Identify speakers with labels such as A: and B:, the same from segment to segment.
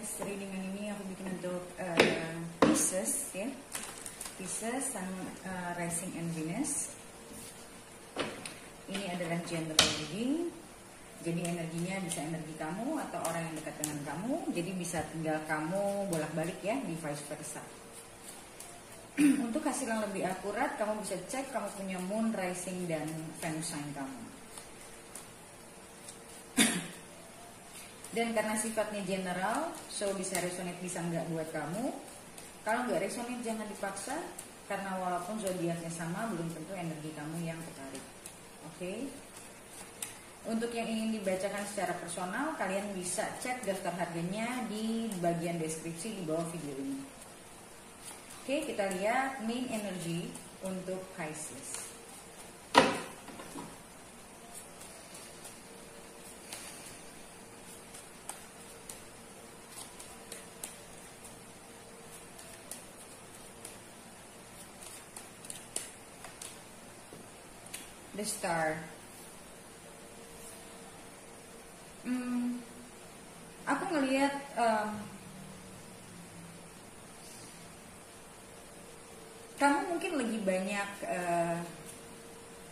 A: guys, readingan ini aku bikin untuk Pisces ya. Pisces Sun, Rising and Venus. Ini adalah general reading. Jadi energinya bisa energi kamu atau orang yang dekat dengan kamu. Jadi bisa tinggal kamu bolak-balik ya, di vice versa. Untuk hasil yang lebih akurat, kamu bisa cek kamu punya moon, rising, dan Venus sign kamu. Dan karena sifatnya general, so bisa resonate bisa nggak buat kamu. Kalau nggak resonate jangan dipaksa, karena walaupun zodiaknya sama, belum tentu energi kamu yang tertarik. Oke? Untuk yang ingin dibacakan secara personal, kalian bisa cek daftar harganya di bagian deskripsi di bawah video ini. Oke, kita lihat main energy untuk Pisces. The Star. Aku ngelihat kamu mungkin lagi banyak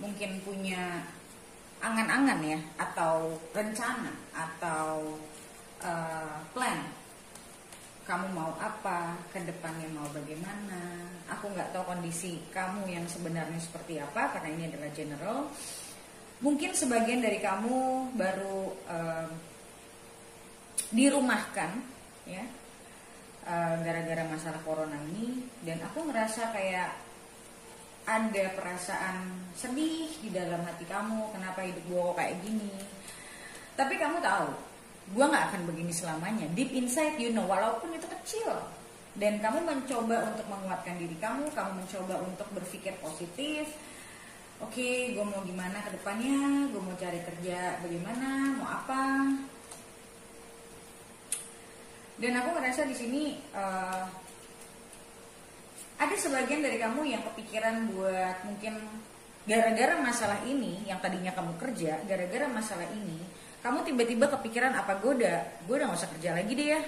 A: mungkin punya angan-angan ya, atau rencana, atau plan. Kamu mau apa, ke depannya mau bagaimana. Aku nggak tahu kondisi kamu yang sebenarnya seperti apa, karena ini adalah general. Mungkin sebagian dari kamu baru dirumahkan ya, gara-gara masalah corona ini. Dan aku ngerasa kayak ada perasaan sedih di dalam hati kamu, kenapa hidup gue kayak gini. Tapi kamu tahu, gue gak akan begini selamanya. Deep inside you know, walaupun itu kecil. Dan kamu mencoba untuk menguatkan diri kamu mencoba untuk berpikir positif. Oke, gue mau gimana ke depannya, gue mau cari kerja bagaimana, mau apa. Dan aku ngerasa di sini ada sebagian dari kamu yang kepikiran buat mungkin gara-gara masalah ini, yang tadinya kamu kerja, gara-gara masalah ini, kamu tiba-tiba kepikiran apa gue udah gak usah kerja lagi deh ya,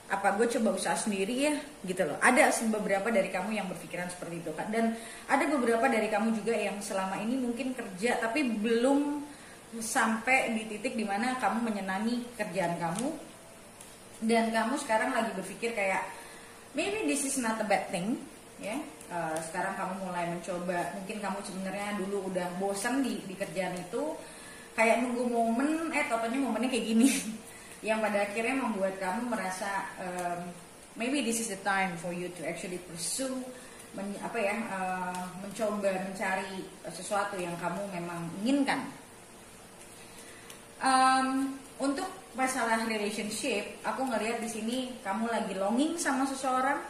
A: apa gue coba usaha sendiri ya, gitu loh. Ada beberapa dari kamu yang berpikiran seperti itu kan. Dan ada beberapa dari kamu juga yang selama ini mungkin kerja tapi belum sampai di titik dimana kamu menyenangi kerjaan kamu. Dan kamu sekarang lagi berpikir kayak maybe this is not a bad thing ya. Sekarang kamu mulai mencoba, mungkin kamu sebenarnya dulu udah bosan di kerjaan itu, kayak nunggu momen, totalnya momennya kayak gini. Yang pada akhirnya membuat kamu merasa maybe this is the time for you to actually pursue mencoba mencari sesuatu yang kamu memang inginkan. Untuk masalah relationship, aku ngelihat di sini kamu lagi longing sama seseorang,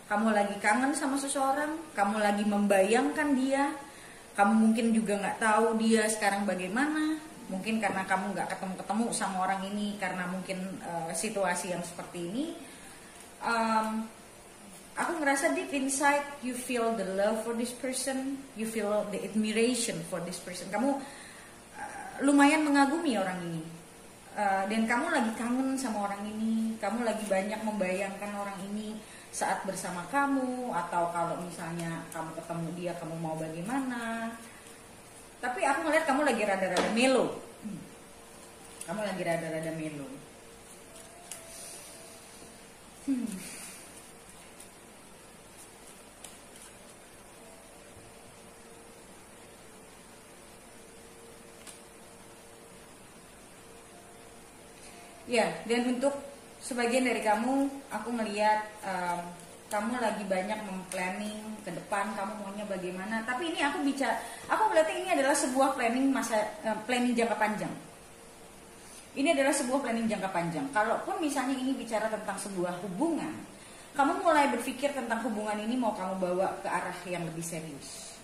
A: kamu lagi kangen sama seseorang, kamu lagi membayangkan dia, kamu mungkin juga nggak tahu dia sekarang bagaimana. Mungkin karena kamu nggak ketemu sama orang ini, karena mungkin situasi yang seperti ini. Aku ngerasa deep inside you feel the love for this person, you feel the admiration for this person. Kamu lumayan mengagumi orang ini, dan kamu lagi kangen sama orang ini. Kamu lagi banyak membayangkan orang ini saat bersama kamu, atau kalau misalnya kamu ketemu dia, kamu mau bagaimana. Tapi aku ngeliat kamu lagi rada-rada melo. Kamu lagi rada-rada melo. Ya, dan untuk sebagian dari kamu, aku ngeliat kamu lagi banyak memplanning ke depan, kamu maunya bagaimana. Tapi ini aku melihatnya ini adalah sebuah planning jangka panjang. Ini adalah sebuah planning jangka panjang. Kalaupun misalnya ini bicara tentang sebuah hubungan, kamu mulai berpikir tentang hubungan ini mau kamu bawa ke arah yang lebih serius.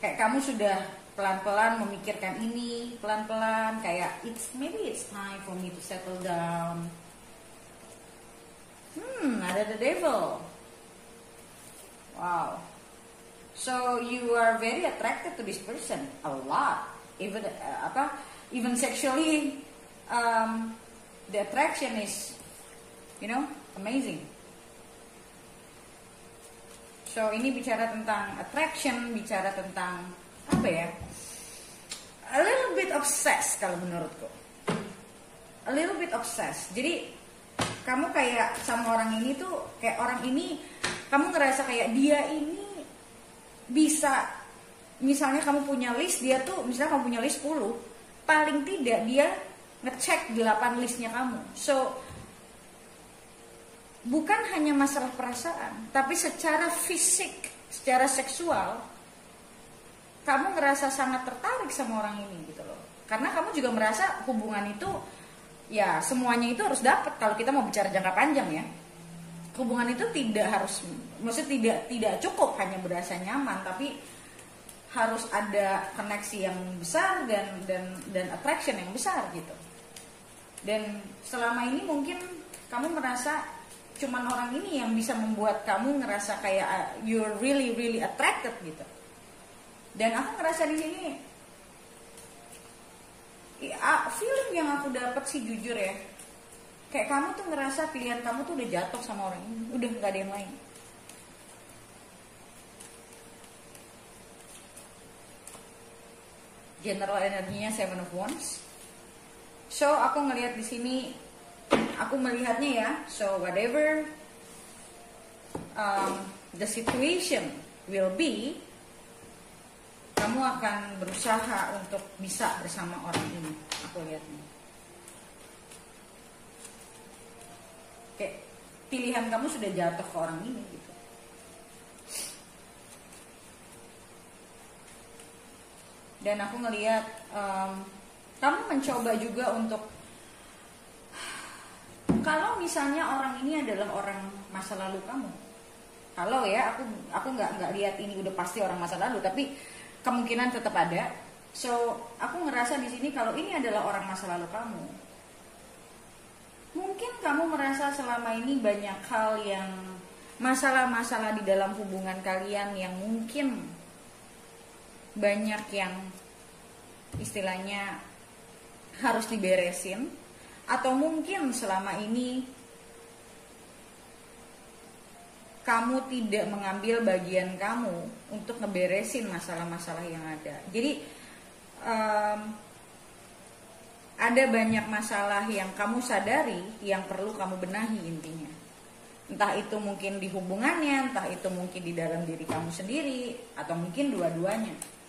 A: Kayak kamu sudah pelan-pelan memikirkan ini, pelan-pelan kayak maybe it's time for me to settle down. Ada the devil. Wow. So you are very attracted to this person a lot. Even sexually the attraction is, amazing. So ini bicara tentang attraction, bicara tentang apa ya? A little bit obsessed kalau menurutku. A little bit obsessed. Jadi kamu kayak sama orang ini tuh, kayak orang ini kamu ngerasa kayak dia ini bisa, misalnya kamu punya list, dia tuh misalnya kamu punya list 10, paling tidak dia ngecek 8 listnya kamu. So bukan hanya masalah perasaan, tapi secara fisik, secara seksual kamu ngerasa sangat tertarik sama orang ini gitu loh. Karena kamu juga merasa hubungan itu ya semuanya itu harus dapat. Kalau kita mau bicara jangka panjang ya, hubungan itu tidak harus, maksudnya tidak cukup hanya berasa nyaman, tapi harus ada koneksi yang besar dan attraction yang besar gitu. Dan selama ini mungkin kamu merasa cuman orang ini yang bisa membuat kamu ngerasa kayak you're really really attracted gitu. Dan aku ngerasa di sini feeling yang aku dapat sih jujur ya, kayak kamu tuh ngerasa pilihan kamu tuh udah jatuh sama orang ini, udah nggak ada yang lain. General energinya 7 of Wands. So aku ngelihat di sini, aku melihatnya ya. So whatever the situation will be, kamu akan berusaha untuk bisa bersama orang ini. Aku lihatnya. Kayak pilihan kamu sudah jatuh ke orang ini gitu. Dan aku ngelihat kamu mencoba juga untuk, kalau misalnya orang ini adalah orang masa lalu kamu, kalau ya aku nggak lihat ini udah pasti orang masa lalu, tapi kemungkinan tetap ada. So aku ngerasa di sini kalau ini adalah orang masa lalu kamu, mungkin kamu merasa selama ini banyak hal yang masalah-masalah di dalam hubungan kalian yang mungkin banyak yang istilahnya harus diberesin, atau mungkin selama ini kamu tidak mengambil bagian kamu untuk ngeberesin masalah-masalah yang ada. Jadi ada banyak masalah yang kamu sadari yang perlu kamu benahi intinya. Entah itu mungkin di hubungannya, entah itu mungkin di dalam diri kamu sendiri, atau mungkin dua-duanya.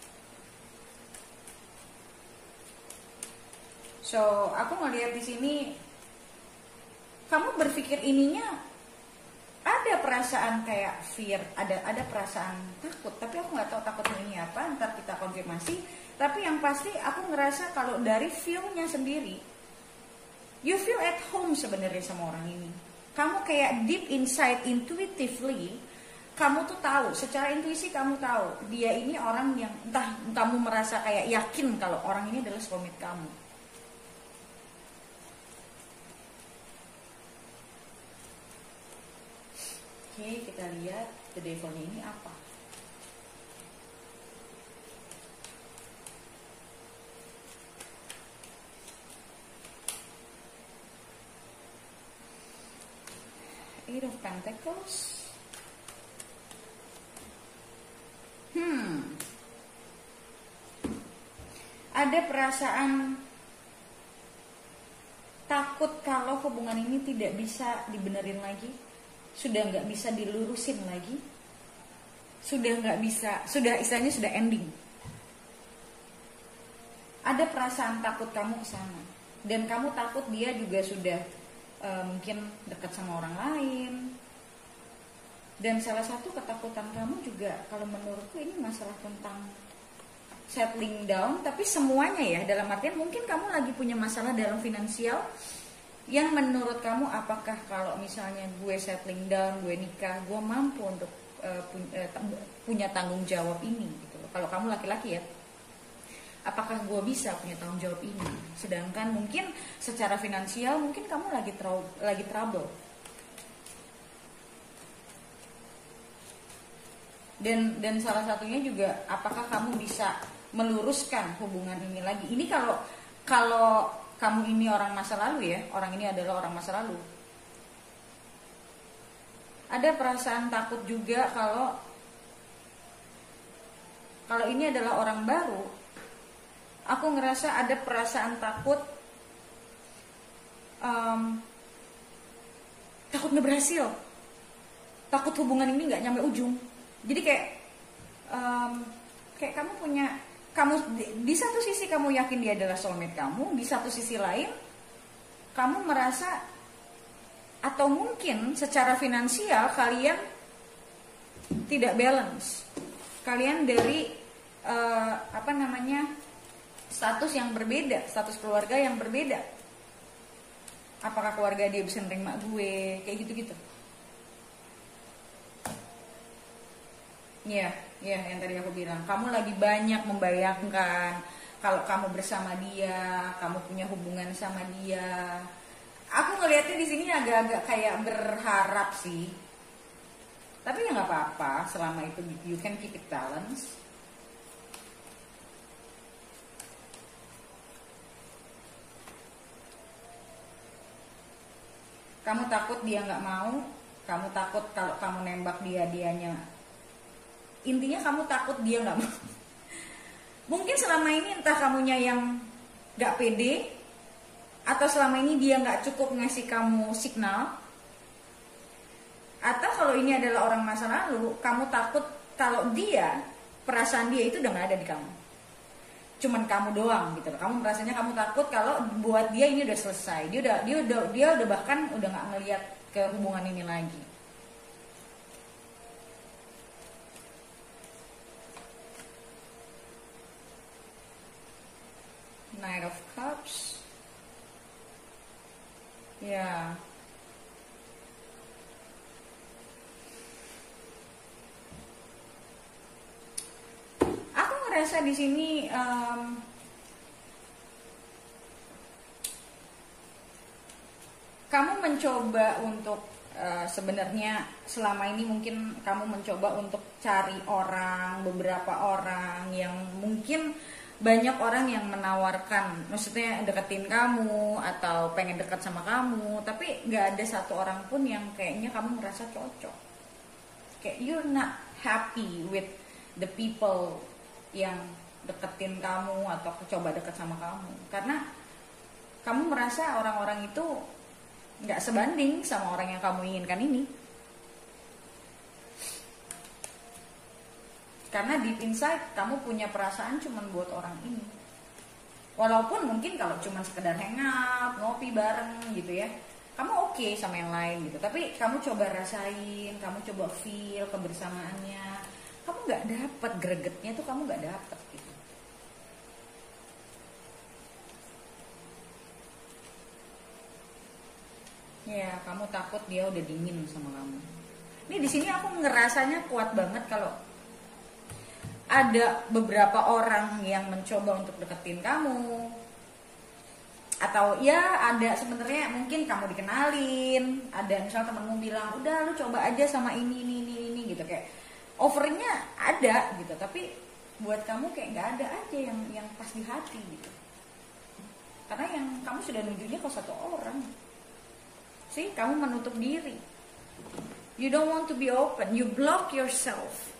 A: So aku ngelihat di sini kamu berpikir ininya ada perasaan kayak fear, ada perasaan takut, tapi aku nggak tahu takutnya ini apa. Ntar kita konfirmasi. Tapi yang pasti aku ngerasa kalau dari feel-nya sendiri, you feel at home sebenarnya sama orang ini. Kamu kayak deep inside, intuitively, kamu tuh tahu, secara intuisi kamu tahu dia ini orang yang entah kamu merasa kayak yakin kalau orang ini adalah soulmate kamu. Oke, kita lihat the devil-nya ini apa. Eight of Pentacles. Ada perasaan takut kalau hubungan ini tidak bisa dibenerin lagi, sudah nggak bisa dilurusin lagi, sudah nggak bisa, sudah istilahnya sudah ending. Ada perasaan takut kamu ke sana, dan kamu takut dia juga sudah mungkin dekat sama orang lain. Dan salah satu ketakutan kamu juga, kalau menurutku ini masalah tentang settling down, tapi semuanya ya, dalam artian mungkin kamu lagi punya masalah dalam finansial yang menurut kamu apakah kalau misalnya gue settling down, gue nikah, gue mampu untuk punya tanggung jawab ini gitu loh. Kalau kamu laki-laki ya, apakah gue bisa punya tanggung jawab ini? Sedangkan mungkin secara finansial mungkin kamu lagi trouble. Dan salah satunya juga apakah kamu bisa meluruskan hubungan ini lagi? Ini kalau kamu ini orang masa lalu ya, orang ini adalah orang masa lalu. Ada perasaan takut juga kalau ini adalah orang baru. Aku ngerasa ada perasaan takut, takut nggak berhasil, takut hubungan ini nggak nyampe ujung. Jadi kayak kamu di satu sisi kamu yakin dia adalah soulmate kamu, di satu sisi lain kamu merasa atau mungkin secara finansial kalian tidak balance. Kalian dari status yang berbeda, status keluarga yang berbeda. Apakah keluarga dia bisa menerima gue, kayak gitu-gitu. Ya, yang tadi aku bilang, kamu lagi banyak membayangkan kalau kamu bersama dia, kamu punya hubungan sama dia. Aku ngelihatnya di sini agak-agak kayak berharap sih. Tapi ya nggak apa-apa, selama itu you can keep it balance. Kamu takut dia nggak mau, kamu takut kalau kamu nembak dianya. Intinya kamu takut dia nggak mau. Mungkin selama ini entah kamunya yang nggak pede, atau selama ini dia nggak cukup ngasih kamu signal, atau kalau ini adalah orang masa lalu, kamu takut kalau perasaan dia itu udah nggak ada di kamu, cuman kamu doang gitu loh. Kamu merasanya kamu takut kalau buat dia ini udah selesai, dia udah bahkan udah nggak ngelihat ke hubungan ini lagi. Knight of Cups. Ya. Aku ngerasa di sini kamu mencoba untuk sebenarnya selama ini mungkin kamu mencoba untuk cari beberapa orang yang mungkin banyak orang yang menawarkan, maksudnya deketin kamu atau pengen dekat sama kamu, tapi nggak ada satu orang pun yang kayaknya kamu merasa cocok. Kayak you're not happy with the people yang deketin kamu atau coba deket sama kamu, karena kamu merasa orang-orang itu nggak sebanding sama orang yang kamu inginkan ini. Karena deep inside kamu punya perasaan cuman buat orang ini. Walaupun mungkin kalau cuman sekedar hangout, ngopi bareng gitu ya, kamu oke sama yang lain gitu. Tapi kamu coba rasain, kamu coba feel kebersamaannya, kamu nggak dapet gregetnya tuh, kamu nggak dapet gitu. Ya, kamu takut dia udah dingin sama kamu. Ini di sini aku ngerasanya kuat banget kalau ada beberapa orang yang mencoba untuk deketin kamu, atau ya ada sebenarnya mungkin kamu dikenalin, ada misal temenmu bilang udah lu coba aja sama ini gitu, kayak offeringnya ada gitu, tapi buat kamu kayak nggak ada aja yang pas di hati gitu, karena yang kamu sudah nunjuknya ke satu orang sih, kamu menutup diri, you don't want to be open, you block yourself.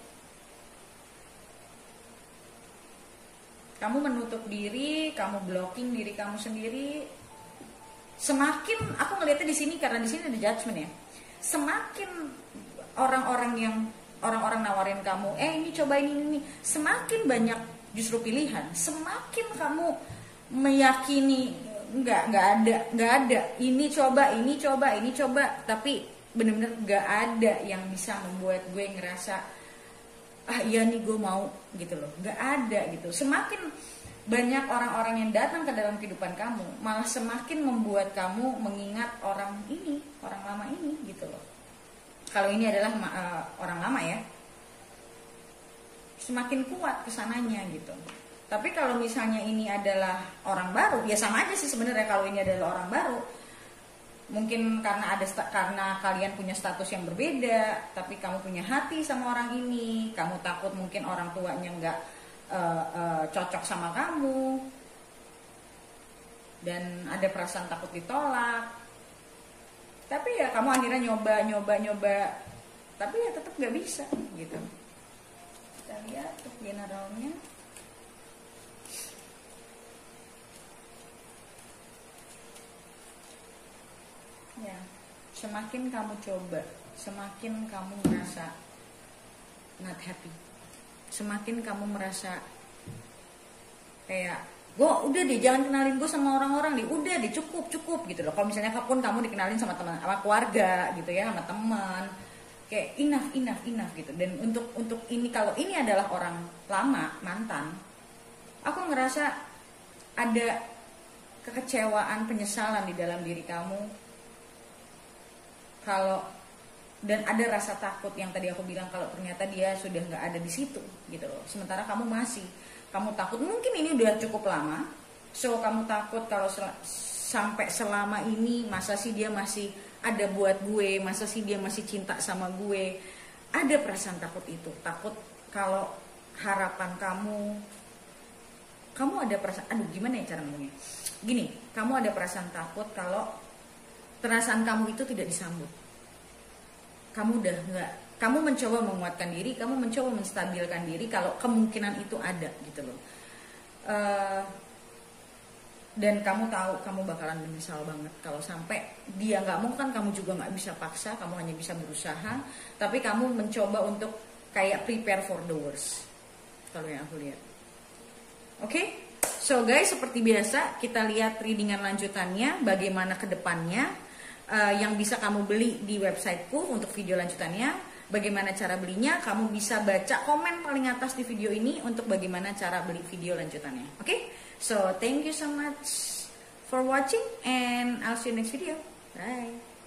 A: Kamu menutup diri, kamu blocking diri kamu sendiri. Semakin aku ngelihatnya di sini, karena di sini ada judgment ya. Semakin orang-orang nawarin kamu, ini coba ini, semakin banyak justru pilihan. Semakin kamu meyakini nggak ada. Ini coba, tapi benar-benar nggak ada yang bisa membuat gue ngerasa iya nih gue mau gitu loh, nggak ada gitu. Semakin banyak orang-orang yang datang ke dalam kehidupan kamu, malah semakin membuat kamu mengingat orang lama ini gitu loh. Kalau ini adalah orang lama ya, semakin kuat kesananya gitu. Tapi kalau misalnya ini adalah orang baru, ya sama aja sih sebenarnya. Kalau ini adalah orang baru, mungkin karena kalian punya status yang berbeda, tapi kamu punya hati sama orang ini, kamu takut mungkin orang tuanya nggak cocok sama kamu, dan ada perasaan takut ditolak. Tapi ya kamu akhirnya nyoba, tapi ya tetap gak bisa gitu. Kita lihat untuk generalnya. Ya, semakin kamu coba, semakin kamu merasa not happy, semakin kamu merasa kayak gue udah deh, jangan kenalin gue sama orang-orang deh, udah deh, cukup gitu loh. Kalau misalnya pun kamu dikenalin sama teman, sama keluarga gitu ya, sama teman, kayak enough gitu. Dan untuk ini, kalau ini adalah orang lama, mantan, aku ngerasa ada kekecewaan, penyesalan di dalam diri kamu. Kalau dan ada rasa takut yang tadi aku bilang, kalau ternyata dia sudah nggak ada di situ gitu loh. Sementara kamu masih, kamu takut mungkin ini udah cukup lama, so kamu takut kalau sampai selama ini masa sih dia masih ada buat gue, masa sih dia masih cinta sama gue. Ada perasaan takut itu, takut kalau harapan kamu ada perasaan, aduh gimana ya cara ngomongnya, gini, kamu ada perasaan takut kalau perasaan kamu itu tidak disambut. Kamu udah nggak, kamu mencoba menguatkan diri, kamu mencoba menstabilkan diri kalau kemungkinan itu ada gitu loh. Dan kamu tahu kamu bakalan menyesal banget kalau sampai dia nggak mau. Kan kamu juga nggak bisa paksa, kamu hanya bisa berusaha, tapi kamu mencoba untuk kayak prepare for the worst, kalau yang aku lihat. Oke? So guys, seperti biasa kita lihat readingan lanjutannya, bagaimana ke depannya. Yang bisa kamu beli di websiteku untuk video lanjutannya. Bagaimana cara belinya, kamu bisa baca komen paling atas di video ini untuk bagaimana cara beli video lanjutannya. Oke? So thank you so much for watching and I'll see you next video. Bye.